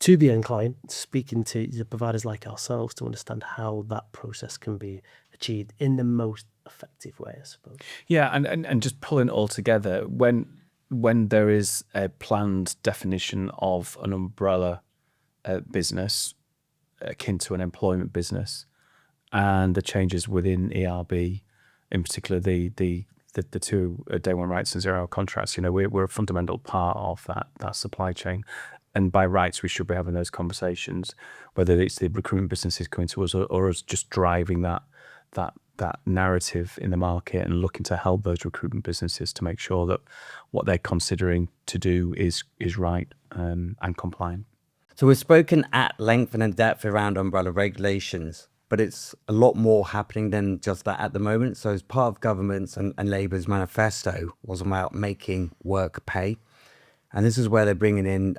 the end client, speaking to the providers like ourselves to understand how that process can be achieved in the most effective way, I suppose. Yeah, and just pulling it all together, when there is a planned definition of an umbrella business akin to an employment business, and the changes within ERB, in particular the two day one rights and 0 hour contracts, we're a fundamental part of that supply chain. And by rights, we should be having those conversations, whether it's the recruitment businesses coming to us or us just driving that narrative in the market and looking to help those recruitment businesses to make sure that what they're considering to do is right and compliant. So we've spoken at length and in depth around umbrella regulations, but it's a lot more happening than just that at the moment. So as part of government's and Labour's manifesto was about making work pay. And this is where they're bringing in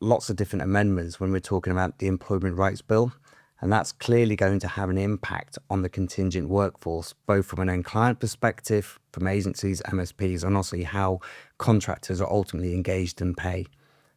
lots of different amendments when we're talking about the Employment Rights Bill. And that's clearly going to have an impact on the contingent workforce, both from an end client perspective, from agencies, MSPs, and also how contractors are ultimately engaged in pay.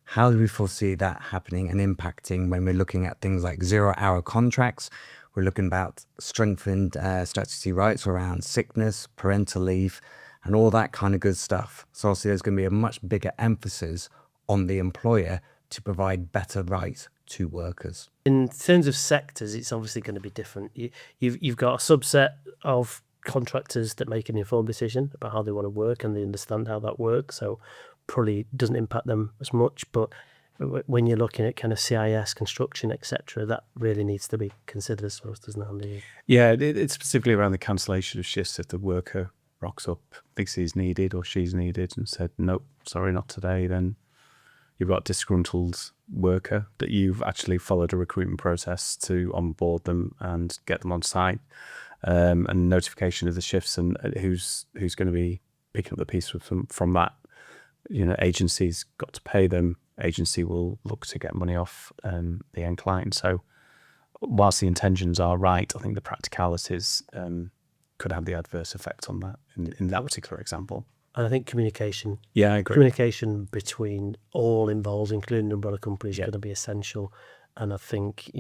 How do we foresee that happening and impacting when we're looking at things like 0 hour contracts? We're looking about strengthened statutory rights around sickness, parental leave, and all that kind of good stuff. So obviously there's going to be a much bigger emphasis on the employer to provide better rights to workers. In terms of sectors, it's obviously going to be different. You've got a subset of contractors that make an informed decision about how they want to work and they understand how that works, so probably doesn't impact them as much. But when you're looking at kind of CIS, construction, etc., that really needs to be considered as well, doesn't it, Andy? Yeah, it's specifically around the cancellation of shifts if the worker rocks up, thinks he's needed or she's needed and said, nope, sorry, not today, then you've got a disgruntled worker that you've actually followed a recruitment process to onboard them and get them on site, and notification of the shifts and who's going to be picking up the piece from that. Agency's got to pay them. Agency will look to get money off the end client. So whilst the intentions are right, I think the practicalities could have the adverse effect on that in that particular example. And I think communication. Yeah, I agree. Communication between all involved, including umbrella companies, is going to be essential. And I think,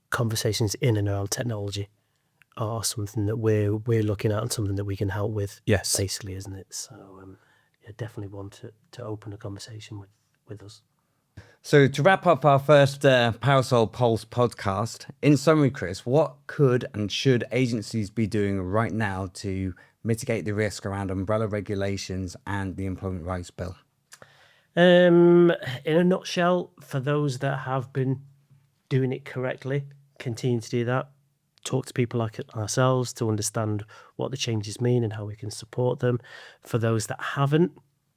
conversations in and around technology are something that we're looking at and something that we can help with. Yes. Basically, isn't it? So, definitely want to open a conversation with us. So to wrap up our first Parasol Pulse podcast, in summary, Chris, what could and should agencies be doing right now to mitigate the risk around umbrella regulations and the Employment Rights Bill? In a nutshell, for those that have been doing it correctly, continue to do that. Talk to people like ourselves to understand what the changes mean and how we can support them. For those that haven't,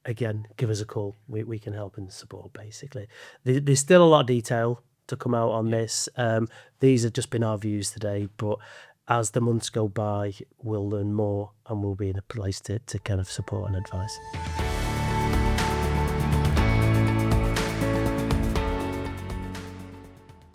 again, give us a call. We can help and support, basically. There's still a lot of detail to come out on this. These have just been our views today, but as the months go by, we'll learn more and we'll be in a place to kind of support and advise.